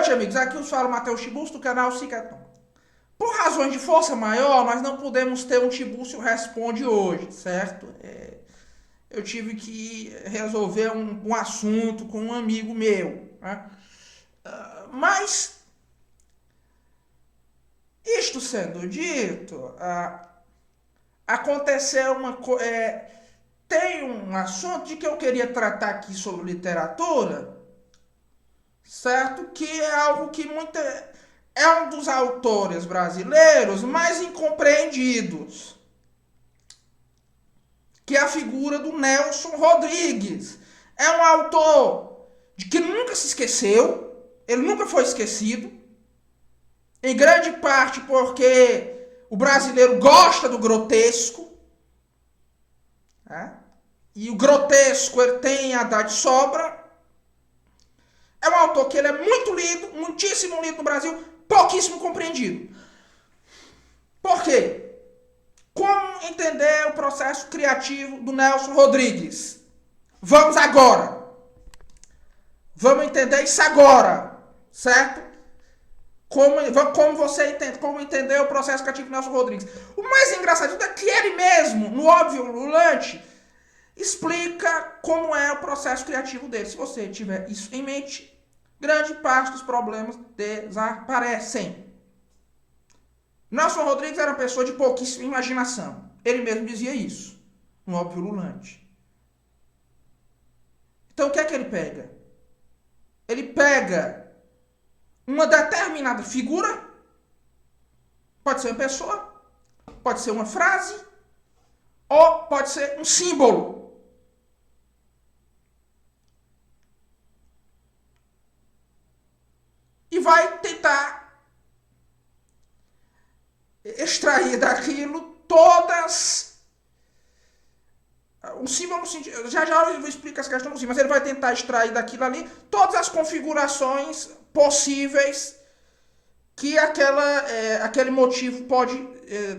noite, amigos. Aqui os fala Matheus Tiburcio do canal Cicaton. Por razões de força maior, nós não pudemos ter um Tiburcio Responde hoje, certo? Eu tive que resolver um assunto com um amigo meu, né? Mas, isto sendo dito, aconteceu uma coisa. Tem um assunto de que eu queria tratar aqui sobre literatura, certo? Que é algo que é um dos autores brasileiros mais incompreendidos, que é a figura do Nelson Rodrigues. É um autor de que nunca se esqueceu, ele nunca foi esquecido, em grande parte porque o brasileiro gosta do grotesco, né? E o grotesco ele tem a dar de sobra. É um autor que ele é muito lido, muitíssimo lido no Brasil, pouquíssimo compreendido. Por quê? Como entender o processo criativo do Nelson Rodrigues? Vamos agora. Vamos entender isso agora, certo? Como entender o processo criativo do Nelson Rodrigues. O mais engraçado é que ele mesmo, no Óbvio Ululante, explica como é o processo criativo dele. Se você tiver isso em mente, grande parte dos problemas desaparecem. Nelson Rodrigues era uma pessoa de pouquíssima imaginação. Ele mesmo dizia isso, no Óbvio Ululante. Então o que é que ele pega? Ele pega uma determinada figura, pode ser uma pessoa, pode ser uma frase, ou pode ser um símbolo. E vai tentar extrair daquilo todas. Um símbolo, já eu vou explicar essa questão do símbolo, mas ele vai tentar extrair daquilo ali todas as configurações possíveis que aquele motivo pode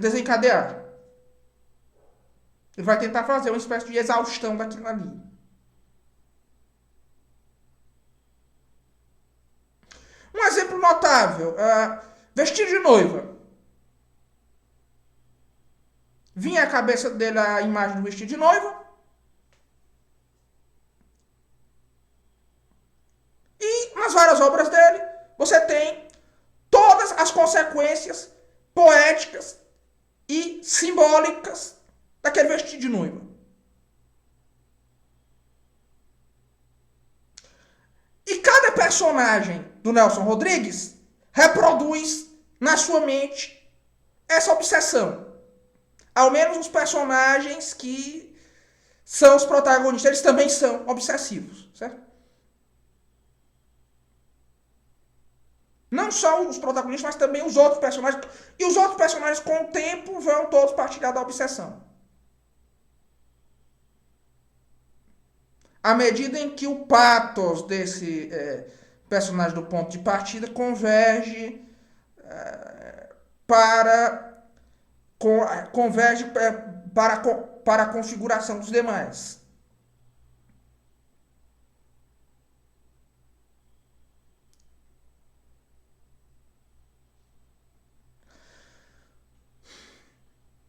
desencadear. Ele vai tentar fazer uma espécie de exaustão daquilo ali. Um exemplo notável, vestido de noiva. Vinha à cabeça dele a imagem do vestido de noiva. E nas várias obras dele, você tem todas as consequências poéticas e simbólicas daquele vestido de noiva. E cada personagem do Nelson Rodrigues reproduz na sua mente essa obsessão. Ao menos os personagens que são os protagonistas, eles também são obsessivos, certo? Não só os protagonistas, mas também os outros personagens. E os outros personagens, com o tempo, vão todos partilhar da obsessão. À medida em que o pathos desse personagem do ponto de partida converge para a configuração dos demais.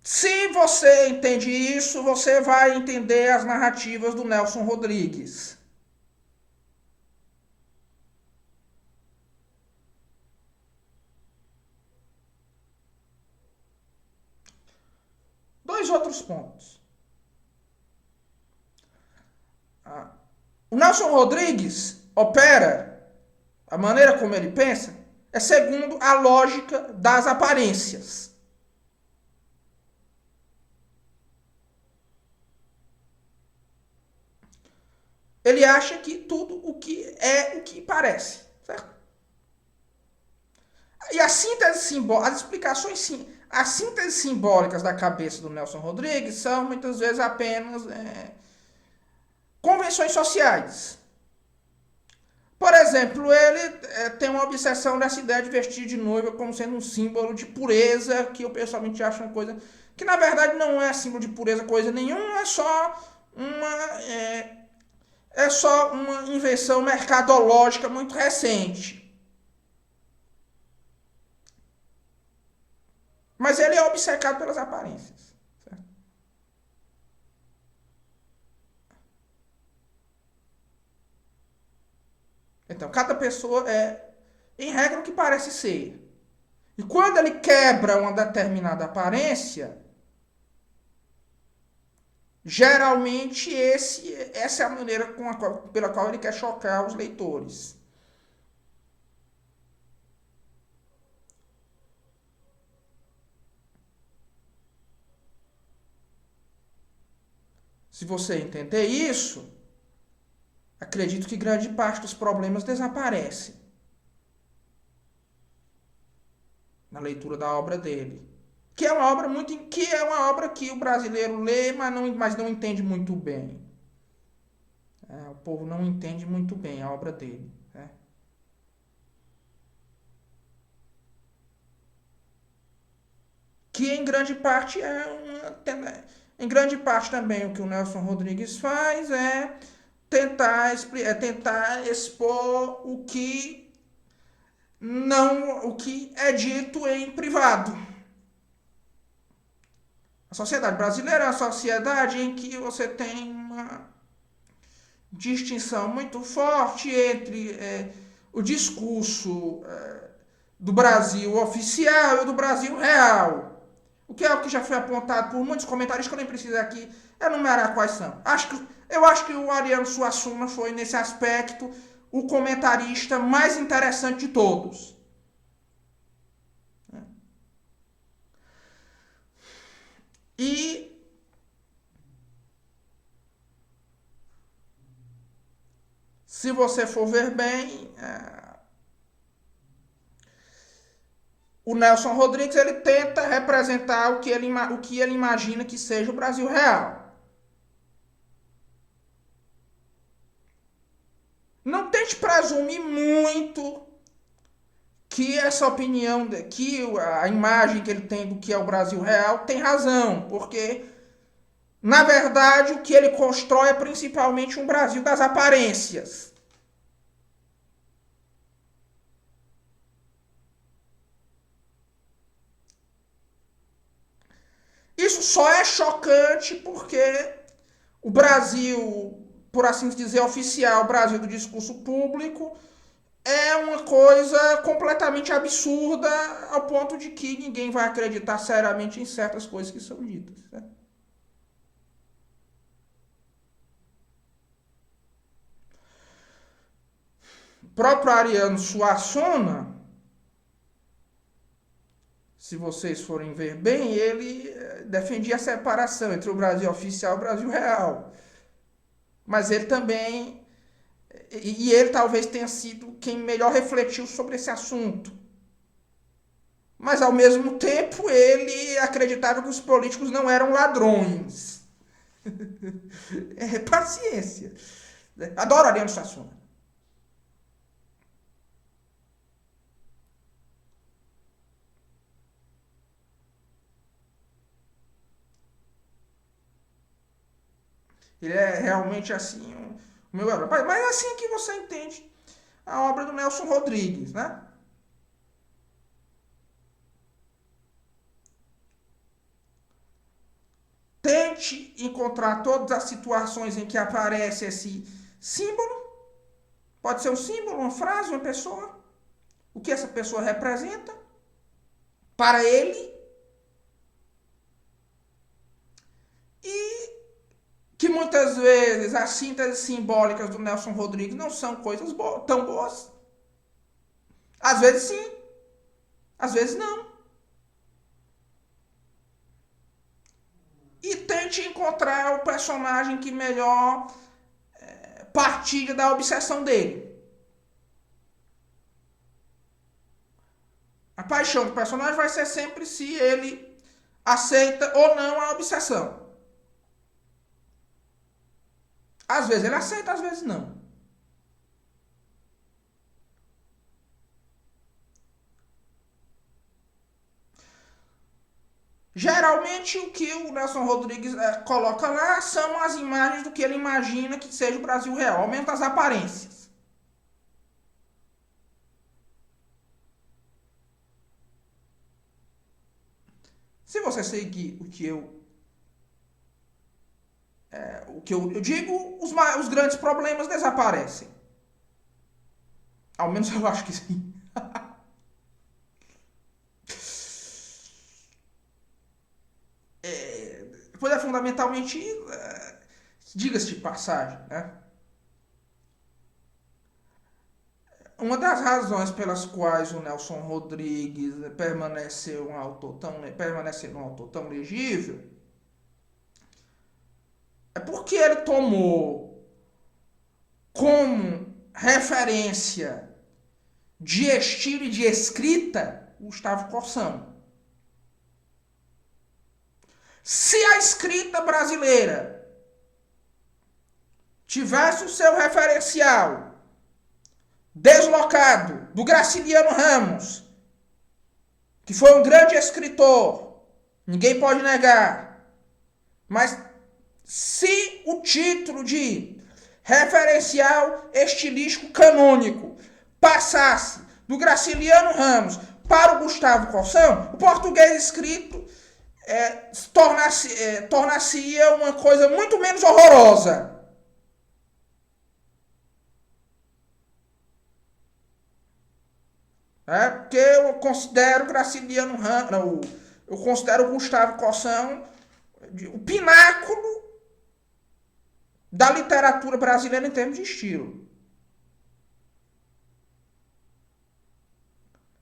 Se você entende isso, você vai entender as narrativas do Nelson Rodrigues. Dois outros pontos. O Nelson Rodrigues opera, a maneira como ele pensa, é segundo a lógica das aparências. Ele acha que tudo o que é o que parece, certo? E a síntese simbólica, as explicações sim, as sínteses simbólicas da cabeça do Nelson Rodrigues são muitas vezes apenas convenções sociais. Por exemplo, ele tem uma obsessão dessa ideia de vestir de noiva como sendo um símbolo de pureza, que eu pessoalmente acho uma coisa que na verdade não é símbolo de pureza coisa nenhuma, é só uma invenção mercadológica muito recente. Mas ele é obcecado pelas aparências. Certo? Então, cada pessoa é, em regra, o que parece ser. E quando ele quebra uma determinada aparência, geralmente essa é a maneira pela qual ele quer chocar os leitores. Se você entender isso, acredito que grande parte dos problemas desaparece na leitura da obra dele. Que é uma obra que o brasileiro lê, mas não entende muito bem. O povo não entende muito bem a obra dele. Né? Que em grande parte em grande parte também o que o Nelson Rodrigues faz é tentar expor o que é dito em privado. A sociedade brasileira é uma sociedade em que você tem uma distinção muito forte entre o discurso do Brasil oficial e o do Brasil real. O que é o que já foi apontado por muitos comentários que eu nem preciso aqui enumerar quais são. Eu acho que o Ariano Suassuna foi, nesse aspecto, o comentarista mais interessante de todos. E se você for ver bem, o Nelson Rodrigues ele tenta representar o que ele imagina que seja o Brasil real. Não tente presumir muito que essa opinião, que a imagem que ele tem do que é o Brasil real tem razão, porque, na verdade, o que ele constrói é principalmente um Brasil das aparências. Isso só é chocante porque o Brasil, por assim dizer, oficial, o Brasil do discurso público, é uma coisa completamente absurda ao ponto de que ninguém vai acreditar seriamente em certas coisas que são ditas. Né? O próprio Ariano Suassuna, se vocês forem ver bem, ele defendia a separação entre o Brasil oficial e o Brasil real. Mas ele também, e ele talvez tenha sido quem melhor refletiu sobre esse assunto. Mas, ao mesmo tempo, ele acreditava que os políticos não eram ladrões. Paciência. Adoro Ariano Suassuna. Ele é realmente assim, o meu herói. Mas é assim que você entende a obra do Nelson Rodrigues, né? Tente encontrar todas as situações em que aparece esse símbolo. Pode ser um símbolo, uma frase, uma pessoa. O que essa pessoa representa para ele. E que muitas vezes as sínteses simbólicas do Nelson Rodrigues não são coisas tão boas. Às vezes sim, às vezes não. E tente encontrar o personagem que melhor partilha da obsessão dele. A paixão do personagem vai ser sempre se ele aceita ou não a obsessão. Às vezes ele aceita, às vezes não. Geralmente o que o Nelson Rodrigues coloca lá são as imagens do que ele imagina que seja o Brasil real. Aumenta as aparências. Se você seguir o que eu digo, os grandes problemas desaparecem. Ao menos eu acho que sim. Pois é, fundamentalmente, diga-se de passagem, né? Uma das razões pelas quais o Nelson Rodrigues permaneceu um autor tão legível é porque ele tomou como referência de estilo e de escrita Gustavo Corsão. Se a escrita brasileira tivesse o seu referencial deslocado do Graciliano Ramos, que foi um grande escritor, ninguém pode negar, mas se o título de referencial estilístico canônico passasse do Graciliano Ramos para o Gustavo Corsão, o português escrito tornar-se-ia uma coisa muito menos horrorosa. Porque eu considero Graciliano Ramos, eu considero o Gustavo Corsão o pináculo da literatura brasileira em termos de estilo.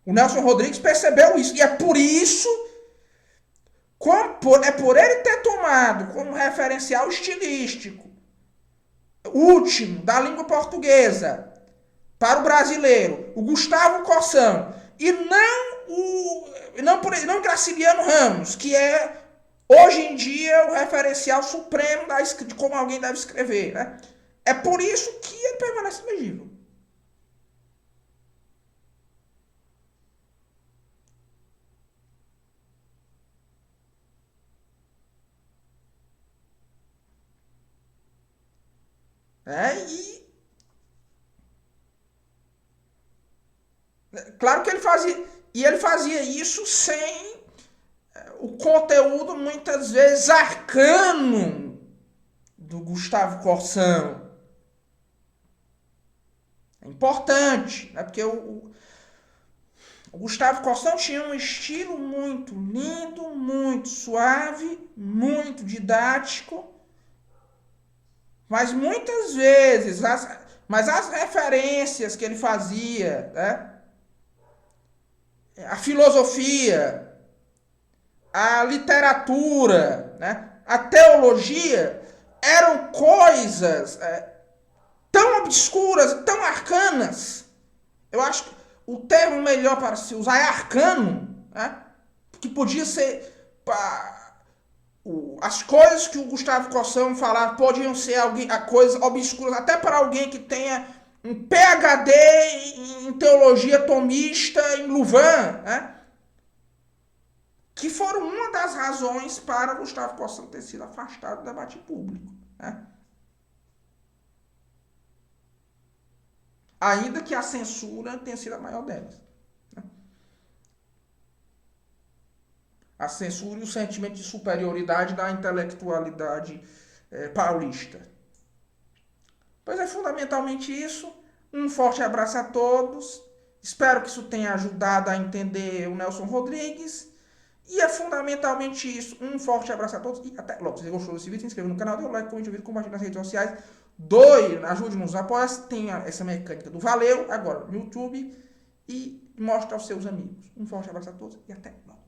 O Nelson Rodrigues percebeu isso, e é por isso, é por ele ter tomado como referencial estilístico último da língua portuguesa para o brasileiro o Gustavo Corsão, e não Graciliano Ramos, que é hoje em dia o referencial supremo de como alguém deve escrever, né? É por isso que ele permanece legível. Claro que ele fazia isso sem o conteúdo muitas vezes arcano do Gustavo Corsão. É importante, né? Porque o Gustavo Corsão tinha um estilo muito lindo, muito suave, muito didático, mas muitas vezes as referências que ele fazia, né? A filosofia, a literatura, né? A teologia eram coisas tão obscuras, tão arcanas. Eu acho que o termo melhor para se usar é arcano, né? Que podia ser as coisas que o Gustavo Corsão falava podiam ser coisas obscuras até para alguém que tenha um PhD em teologia tomista em Louvain, né? Que foram uma das razões para Gustavo Corsão ter sido afastado do debate público, né? Ainda que a censura tenha sido a maior delas, né? A censura e o sentimento de superioridade da intelectualidade paulista. Pois é fundamentalmente isso. Um forte abraço a todos. Espero que isso tenha ajudado a entender o Nelson Rodrigues. E é fundamentalmente isso. Um forte abraço a todos e até logo. Se você gostou desse vídeo, se inscreva no canal, dê um like, comente o vídeo, compartilhe nas redes sociais. Ajude-nos a apoiar. Tem essa mecânica do valeu agora no YouTube e mostre aos seus amigos. Um forte abraço a todos e até logo.